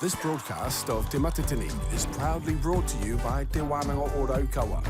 This broadcast of Te Matatini is proudly brought to you by Te Wānanga o Rotorua.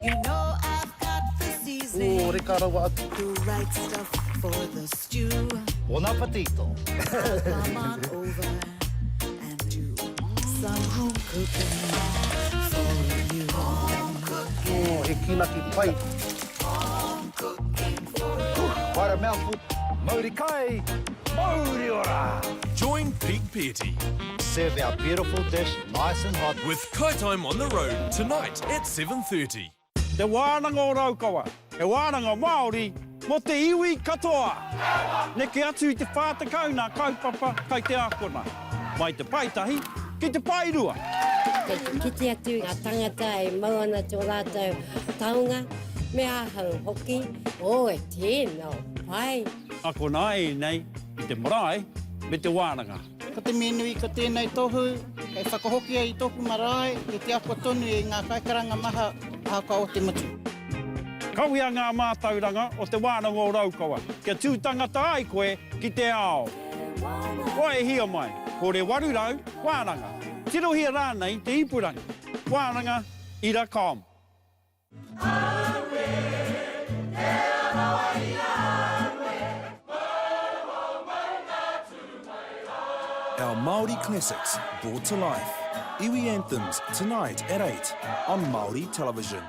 You know I've got the seasoning, the right stuff for the stew. Buon appetito. Come on over and do some home cooking for you. Home cooking. He kinaki pai. Home cooking for you. Quite a mouthful. Mauri kai, mauri ora. Join Pete Pearty Serve our beautiful dish nice and hot. with Kai Time on the Road tonight at 7:30. Te wānanga o Raukawa, e wānanga Māori, mo te iwi katoa. Neke atu I te whātakau nā kaupapa kai te ākona. Mai te paitahi, ki te pairua. Kei kiti atu ngā tangata e mauna tō rātou taunga, me ahau hoki, o e tēnā, pai. Ako nā e nei, I te marae, me te wānanga. Ko te menui ko tēnei tohu, kei whakahoki ai tōku marae, ki te ako tonu e ngā kaikaranga maha haka o te mutu. Kauhia ngā mātauranga o te wānanga o Raukawa, kia tūtangata ai koe ki te ao. Oe hia mai, ko re warurau, wānanga. Tirohia rānei te ipurangi, wānanga ira.com. Our Māori classics brought to life. Iwi Anthems tonight at 8 on Māori Television.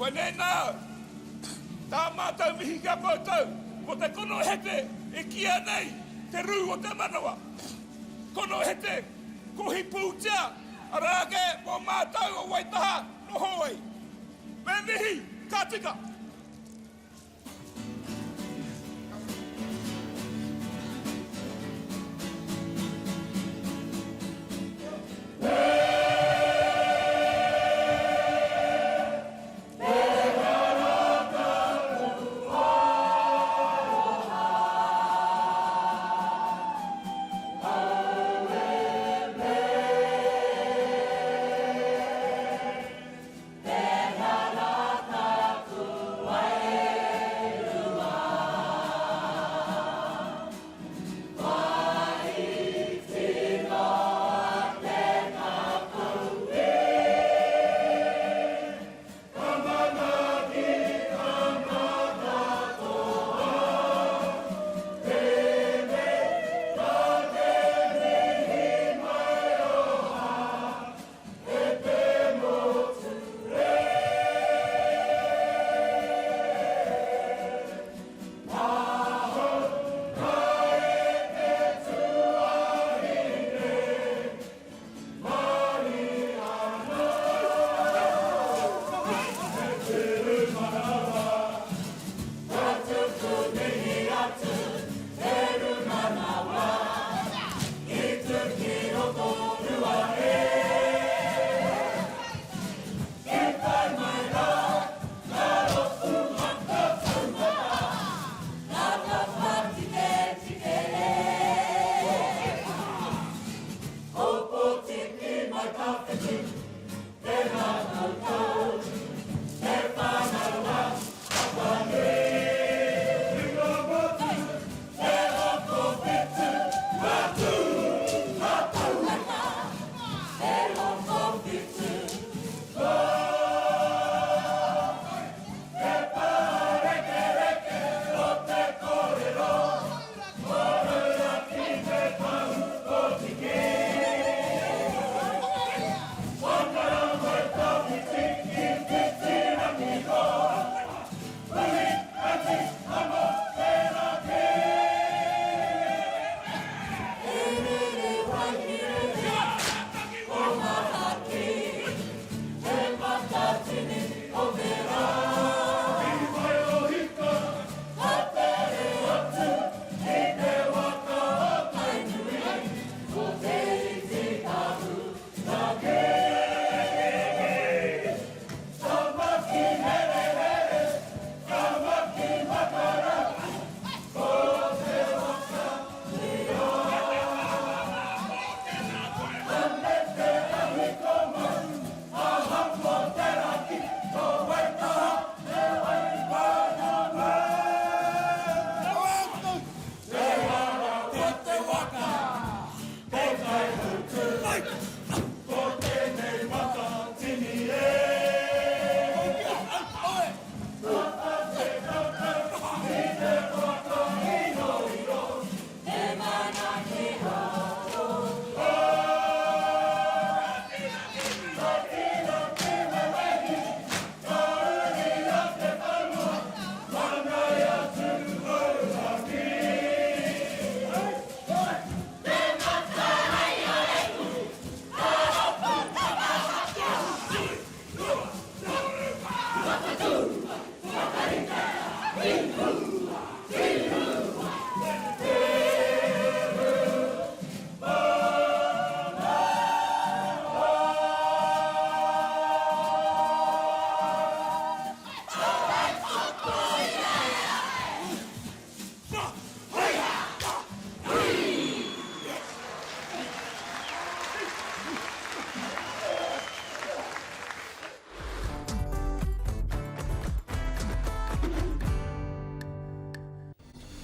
Koe nei nā, tā mātou mihi ka pātou, ko te kono hete e kia nei, te rū o te manawa. Kono hete, ko hi pūtia, arāke o mātou o Waitaha no Hoi. Me mihi, ka tika. Hey!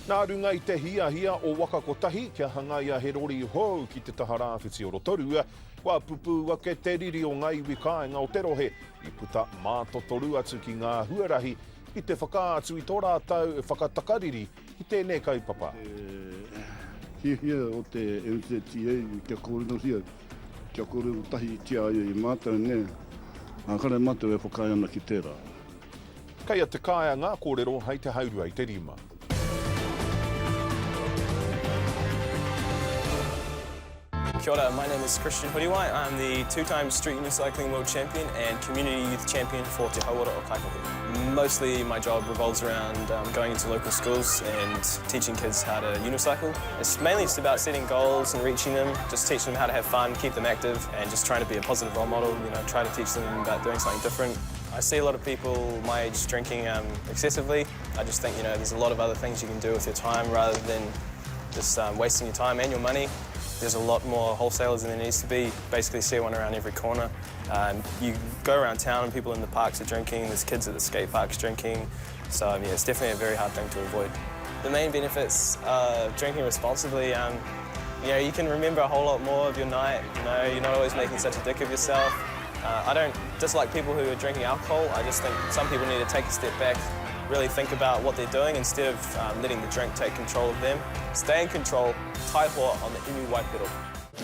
Nā runga I te hia o waka kotahi, kia hanga ia he rori hou ki te taha rāwhiti o Rotorua, kua pupu wake te riri o ngai wika e ngā Aotearoa I puta mātotoru atu ki ngā huarahi, I te whakaatu I tō rātau e whakatakariri I tēnei kaupapa. Hia o te LZTA kia kōrero hia, kia kōrero tahi tia ai I mātou ne, kare mātou e whakai ana ki tērā. Kei a te kāia ngā kōrero hei te haurua I te rima. Kia ora, my name is Christian Huriwai. I'm the two-time street unicycling world champion and community youth champion for Te Hauora o Kaikohe. Mostly my job revolves around going into local schools and teaching kids how to unicycle. It's mainly just about setting goals and reaching them, just teaching them how to have fun, keep them active and just trying to be a positive role model, you know, try to teach them about doing something different. I see a lot of people my age drinking excessively. I just think, you know, there's a lot of other things you can do with your time rather than just wasting your time and your money. There's a lot more wholesalers than there needs to be. Basically see one around every corner. You go around town and people in the parks are drinking, there's kids at the skate parks drinking. So yeah, it's definitely a very hard thing to avoid. The main benefits of drinking responsibly, you know, you can remember a whole lot more of your night. You know, you're not always making such a dick of yourself. I don't dislike people who are drinking alcohol. I just think some people need to take a step back, really think about what they're doing instead of letting the drink take control of them. Stay in control, tai hoa on the Inu Waipiro.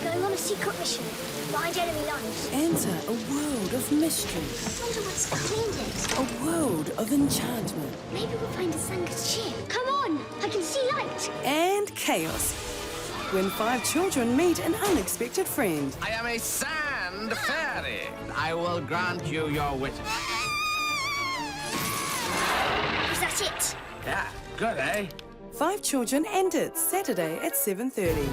Going on a secret mission, find enemy lines. Enter a world of mystery. I wonder what's behind it. A world of enchantment. Maybe we'll find a Sanga's ship. Come on, I can see light. And chaos. When 5 children meet an unexpected friend. I am a sand fairy. I will grant you your wish. Is that it? Yeah, good, eh? 5 Children and It's Saturday at 7:30.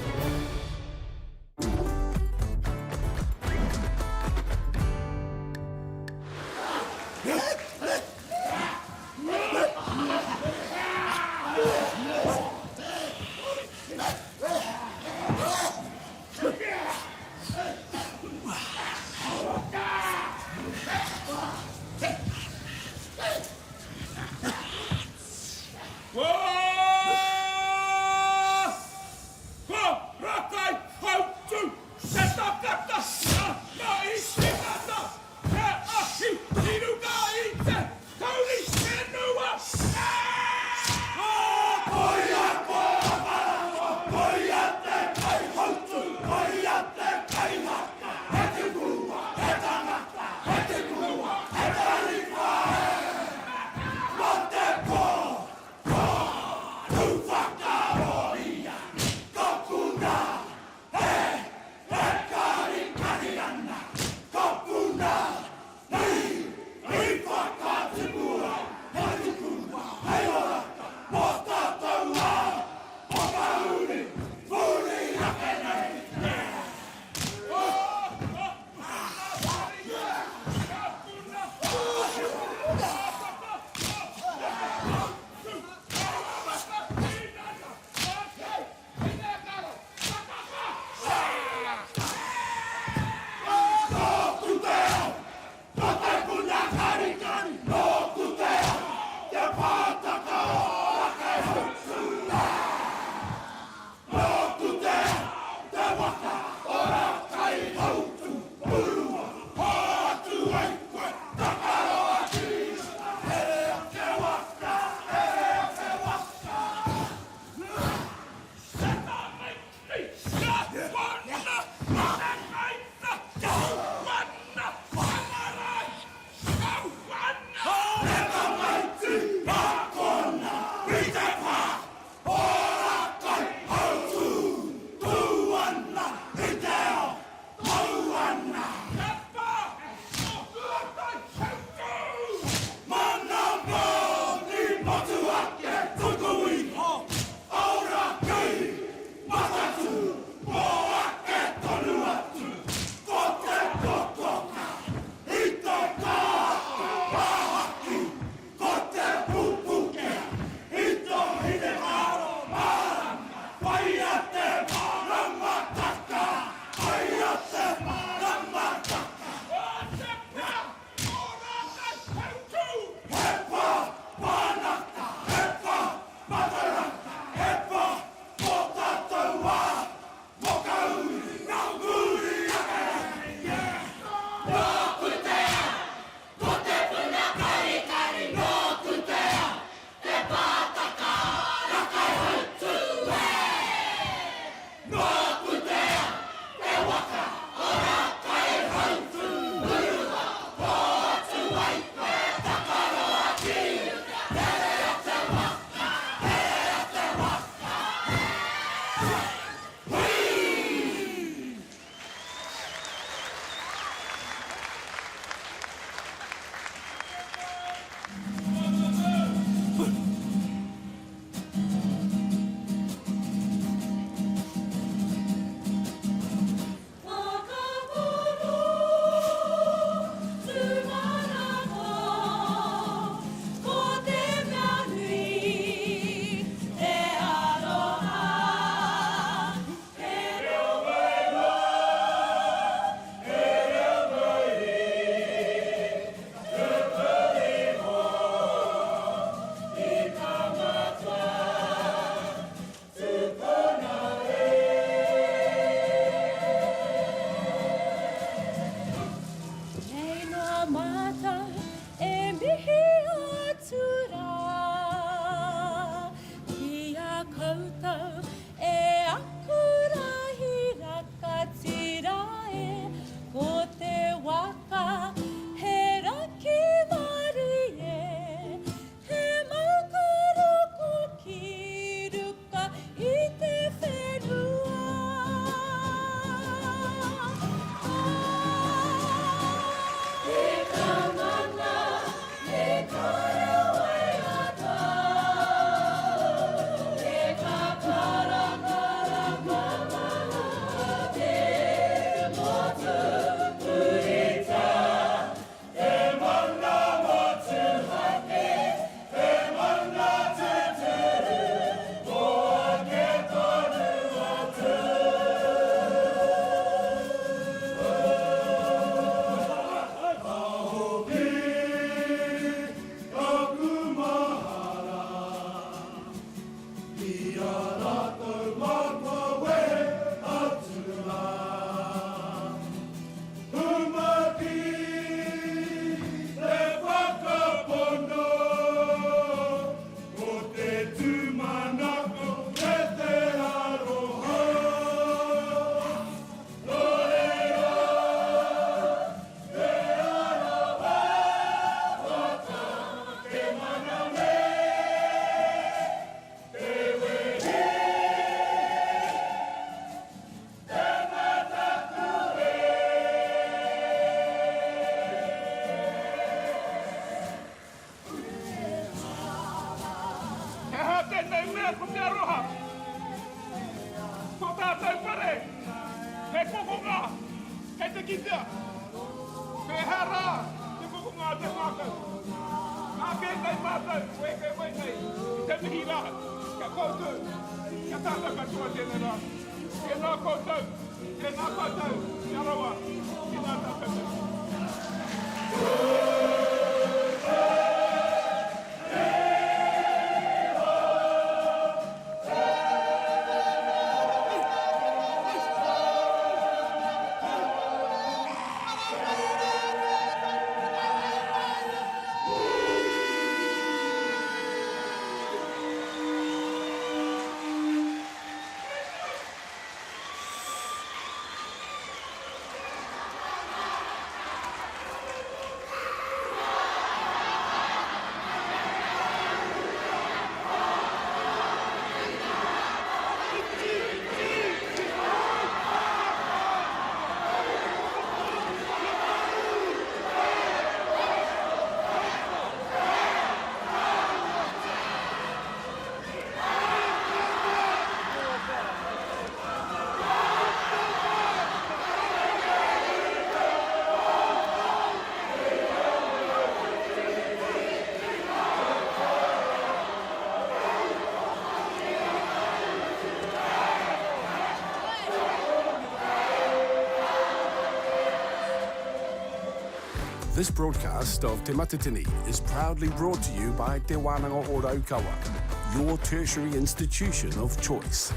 mea ko te aroha. Ko tātou pare. He kokonga. He te kitea. He hara. Te kokonga te mātou. Nā kētai mātou. Koe kei. Te mihi raha. Ka koutou. Ka tātou katoa tēnei rā. Ke nā koutou. Ke nā koutou. Te aroa. Ke nā tātou. This broadcast of Te Matatini is proudly brought to you by Te Wānanga o Rotorua, your tertiary institution of choice.